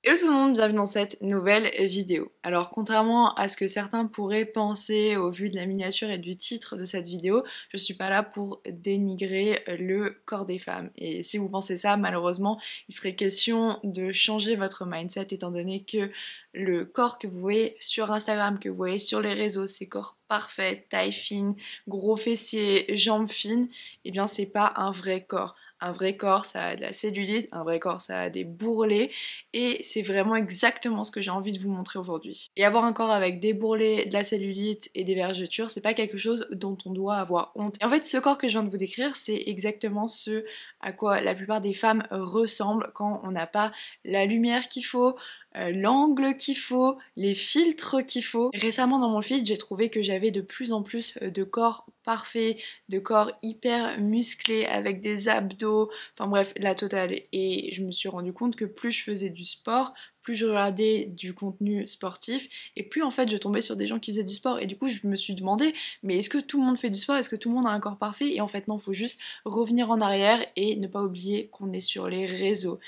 Hello tout le monde, bienvenue dans cette nouvelle vidéo. Alors contrairement à ce que certains pourraient penser au vu de la miniature et du titre de cette vidéo, je suis pas là pour dénigrer le corps des femmes. Et si vous pensez ça, malheureusement, il serait question de changer votre mindset étant donné que le corps que vous voyez sur Instagram, que vous voyez sur les réseaux, ces corps parfaits, taille fine, gros fessiers, jambes fines, eh bien c'est pas un vrai corps. Un vrai corps, ça a de la cellulite, un vrai corps, ça a des bourrelets, et c'est vraiment exactement ce que j'ai envie de vous montrer aujourd'hui. Et avoir un corps avec des bourrelets, de la cellulite et des vergetures, c'est pas quelque chose dont on doit avoir honte. Et en fait, ce corps que je viens de vous décrire, c'est exactement ce à quoi la plupart des femmes ressemblent quand on n'a pas la lumière qu'il faut, l'angle qu'il faut, les filtres qu'il faut. Récemment dans mon feed, j'ai trouvé que j'avais de plus en plus de corps parfaits, de corps hyper musclés avec des abdos, enfin bref, la totale. Et je me suis rendu compte que plus je faisais du sport, plus je regardais du contenu sportif, et plus en fait je tombais sur des gens qui faisaient du sport. Et du coup je me suis demandé, mais est-ce que tout le monde fait du sport? Est-ce que tout le monde a un corps parfait? Et en fait non, faut juste revenir en arrière et ne pas oublier qu'on est sur les réseaux.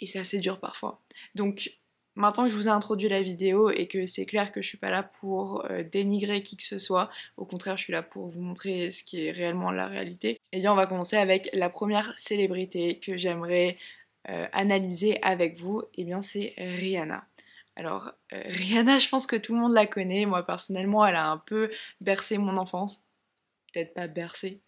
Et c'est assez dur parfois. Donc maintenant que je vous ai introduit la vidéo et que c'est clair que je suis pas là pour dénigrer qui que ce soit, au contraire je suis là pour vous montrer ce qui est réellement la réalité, et bien on va commencer avec la première célébrité que j'aimerais analyser avec vous, et bien c'est Rihanna. Alors Rihanna, je pense que tout le monde la connaît, moi personnellement elle a un peu bercé mon enfance, peut-être pas bercée,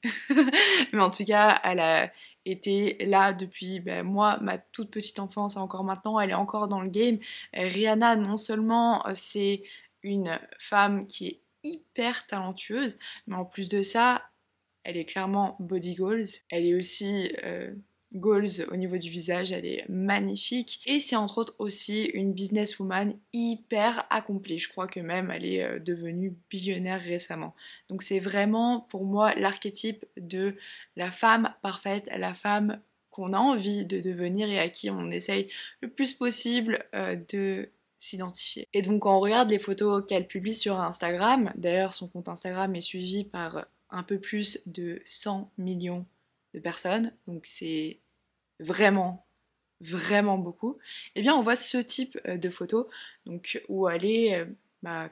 mais en tout cas, elle a été là depuis moi, ma toute petite enfance, et encore maintenant, elle est encore dans le game. Rihanna, non seulement c'est une femme qui est hyper talentueuse, mais en plus de ça, elle est clairement body goals. Elle est aussi goals au niveau du visage, elle est magnifique. Et c'est entre autres aussi une businesswoman hyper accomplie. Je crois que même elle est devenue billionnaire récemment. Donc c'est vraiment pour moi l'archétype de la femme parfaite, la femme qu'on a envie de devenir et à qui on essaye le plus possible de s'identifier. Et donc quand on regarde les photos qu'elle publie sur Instagram, d'ailleurs son compte Instagram est suivi par un peu plus de 100 millions de personnes, donc c'est vraiment, vraiment beaucoup, et bien on voit ce type de photos, donc où elle est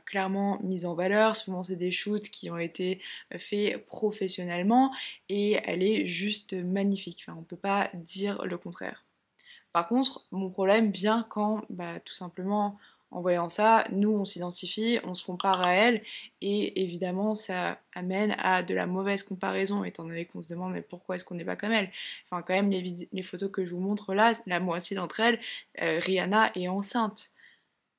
clairement mise en valeur. Souvent c'est des shoots qui ont été faits professionnellement, et elle est juste magnifique, enfin on peut pas dire le contraire. Par contre, mon problème vient quand, tout simplement, en voyant ça, nous on s'identifie, on se compare à elle, et évidemment ça amène à de la mauvaise comparaison, étant donné qu'on se demande mais pourquoi est-ce qu'on n'est pas comme elle. Enfin quand même les photos que je vous montre là, la moitié d'entre elles, Rihanna est enceinte.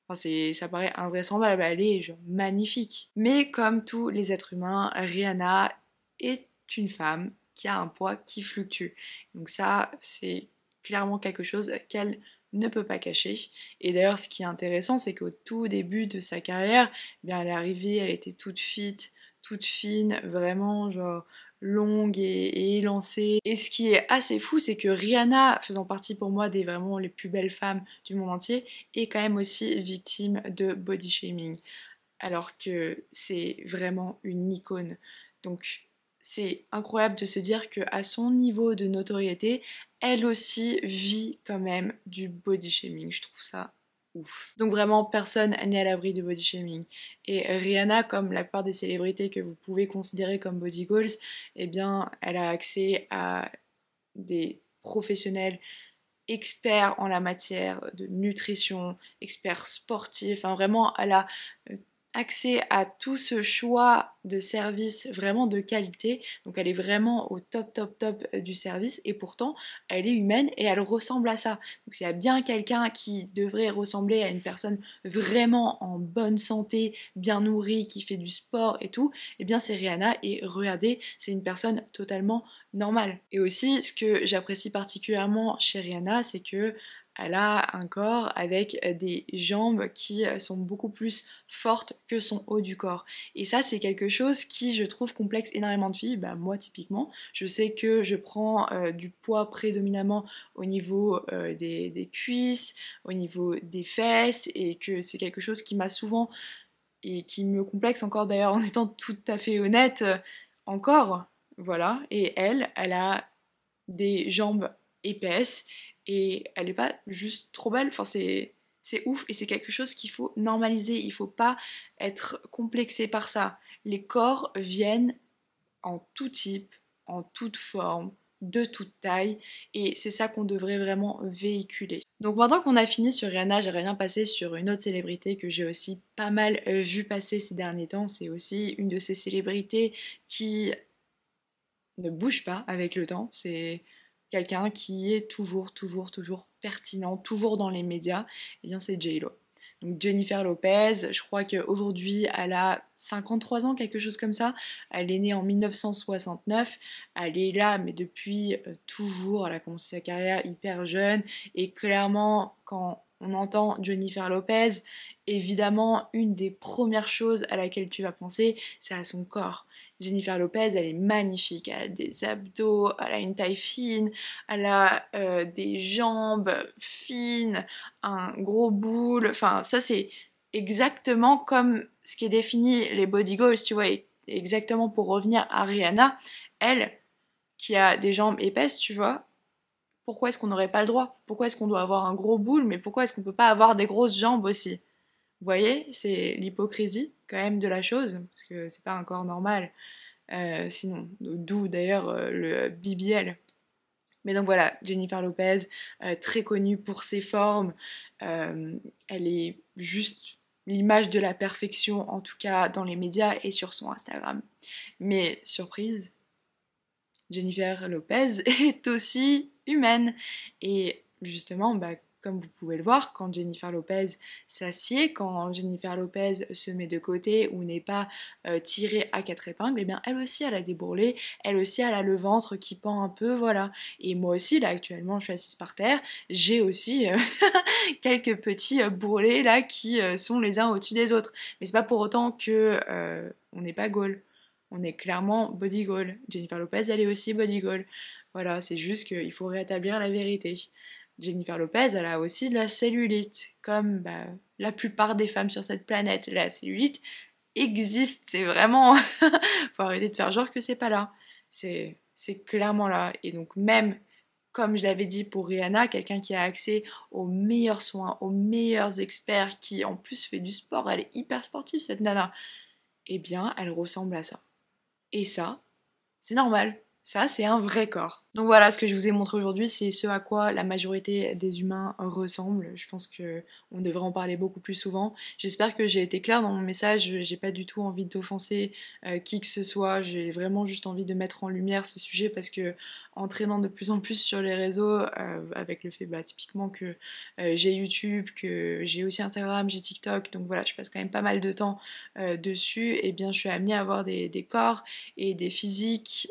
Enfin, ça paraît invraisemblable, elle est genre magnifique. Mais comme tous les êtres humains, Rihanna est une femme qui a un poids qui fluctue. Donc ça, c'est clairement quelque chose qu'elle ne peut pas cacher. Et d'ailleurs, ce qui est intéressant, c'est qu'au tout début de sa carrière, eh bien, elle est arrivée, elle était toute fit, toute fine, vraiment genre longue et élancée. Et ce qui est assez fou, c'est que Rihanna, faisant partie pour moi des vraiment les plus belles femmes du monde entier, est quand même aussi victime de body shaming, alors que c'est vraiment une icône. Donc c'est incroyable de se dire qu'à son niveau de notoriété, elle aussi vit quand même du body shaming. Je trouve ça ouf. Donc vraiment, personne n'est à l'abri de body shaming. Et Rihanna, comme la plupart des célébrités que vous pouvez considérer comme body goals, eh bien, elle a accès à des professionnels experts en la matière de nutrition, experts sportifs, enfin vraiment elle a accès à tout ce choix de services vraiment de qualité, donc elle est vraiment au top du service, et pourtant elle est humaine et elle ressemble à ça. Donc s'il y a bien quelqu'un qui devrait ressembler à une personne vraiment en bonne santé, bien nourrie, qui fait du sport et tout, eh bien c'est Rihanna, et regardez, c'est une personne totalement normale. Et aussi ce que j'apprécie particulièrement chez Rihanna, c'est que elle a un corps avec des jambes qui sont beaucoup plus fortes que son haut du corps. Et ça, c'est quelque chose qui, je trouve, complexe énormément de filles. Moi, typiquement, je sais que je prends du poids prédominamment au niveau des cuisses, au niveau des fesses, et que c'est quelque chose qui m'a souvent, et qui me complexe encore d'ailleurs en étant tout à fait honnête, encore. Voilà. Et elle a des jambes épaisses, et elle est pas juste trop belle, enfin c'est ouf et c'est quelque chose qu'il faut normaliser, il faut pas être complexé par ça. Les corps viennent en tout type, en toute forme, de toute taille, et c'est ça qu'on devrait vraiment véhiculer. Donc maintenant qu'on a fini sur Rihanna, j'aimerais bien passer sur une autre célébrité que j'ai aussi pas mal vu passer ces derniers temps. C'est aussi une de ces célébrités qui ne bouge pas avec le temps. C'est quelqu'un qui est toujours pertinent, toujours dans les médias. Et bien c'est J-Lo. Donc Jennifer Lopez, je crois qu'aujourd'hui elle a 53 ans, quelque chose comme ça. Elle est née en 1969. Elle est là, mais depuis toujours. Elle a commencé sa carrière hyper jeune. Et clairement, quand on entend Jennifer Lopez, évidemment, une des premières choses à laquelle tu vas penser, c'est à son corps. Jennifer Lopez, elle est magnifique, elle a des abdos, elle a une taille fine, elle a des jambes fines, un gros boule, enfin ça c'est exactement comme ce qui est défini les body goals, tu vois, et exactement pour revenir à Rihanna, elle qui a des jambes épaisses, tu vois, pourquoi est-ce qu'on n'aurait pas le droit? Pourquoi est-ce qu'on doit avoir un gros boule, mais pourquoi est-ce qu'on peut pas avoir des grosses jambes aussi? Vous voyez, c'est l'hypocrisie quand même de la chose, parce que c'est pas un corps normal. Sinon, d'où d'ailleurs le BBL. Mais donc voilà, Jennifer Lopez, très connue pour ses formes, elle est juste l'image de la perfection, en tout cas dans les médias et sur son Instagram. Mais surprise, Jennifer Lopez est aussi humaine. Et justement, bah, comme vous pouvez le voir, quand Jennifer Lopez s'assied, quand Jennifer Lopez se met de côté ou n'est pas tirée à quatre épingles, et bien elle aussi elle a des bourrelets, elle aussi elle a le ventre qui pend un peu, voilà. Et moi aussi, là actuellement je suis assise par terre, j'ai aussi quelques petits bourrelets là qui sont les uns au-dessus des autres. Mais c'est pas pour autant que on n'est pas Gaule. On est clairement body goal. Jennifer Lopez, elle est aussi body goal. Voilà, c'est juste qu'il faut rétablir la vérité. Jennifer Lopez, elle a aussi de la cellulite, comme bah, la plupart des femmes sur cette planète. La cellulite existe, c'est vraiment... faut arrêter de faire genre que c'est pas là. C'est clairement là. Et donc même, comme je l'avais dit pour Rihanna, quelqu'un qui a accès aux meilleurs soins, aux meilleurs experts, qui en plus fait du sport, elle est hyper sportive cette nana, eh bien elle ressemble à ça. Et ça, c'est normal. Ça, c'est un vrai corps. Donc voilà, ce que je vous ai montré aujourd'hui, c'est ce à quoi la majorité des humains ressemblent. Je pense que on devrait en parler beaucoup plus souvent. J'espère que j'ai été claire dans mon message. J'ai pas du tout envie d'offenser qui que ce soit. J'ai vraiment juste envie de mettre en lumière ce sujet parce que en traînant de plus en plus sur les réseaux, avec le fait bah, typiquement que j'ai YouTube, que j'ai aussi Instagram, j'ai TikTok, donc voilà, je passe quand même pas mal de temps dessus, et bien je suis amenée à avoir des corps et des physiques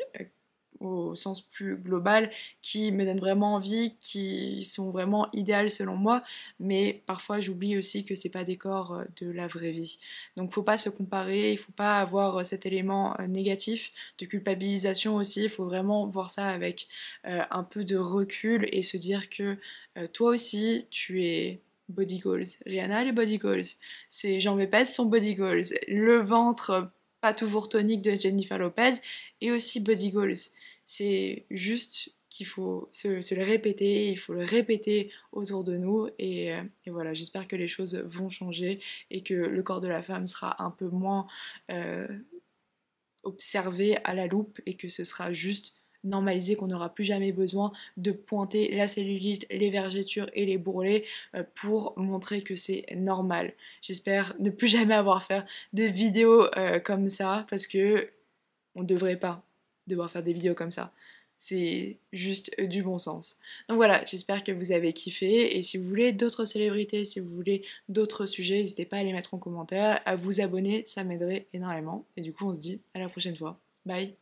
au sens plus global qui me donnent vraiment envie, qui sont vraiment idéales selon moi, mais parfois j'oublie aussi que c'est pas des corps de la vraie vie. Donc faut pas se comparer, il faut pas avoir cet élément négatif de culpabilisation aussi, il faut vraiment voir ça avec un peu de recul et se dire que toi aussi tu es body goals. Rihanna les body goals, ses jambes épaisses sont body goals, le ventre pas toujours tonique de Jennifer Lopez et aussi body goals. C'est juste qu'il faut se le répéter, il faut le répéter autour de nous et voilà, j'espère que les choses vont changer et que le corps de la femme sera un peu moins observé à la loupe et que ce sera juste normalisé, qu'on n'aura plus jamais besoin de pointer la cellulite, les vergetures et les bourrelets pour montrer que c'est normal. J'espère ne plus jamais avoir à faire de vidéos comme ça parce que on ne devrait pas devoir faire des vidéos comme ça. C'est juste du bon sens. Donc voilà, j'espère que vous avez kiffé. Et si vous voulez d'autres célébrités, si vous voulez d'autres sujets, n'hésitez pas à les mettre en commentaire, à vous abonner, ça m'aiderait énormément. Et du coup, on se dit à la prochaine fois. Bye!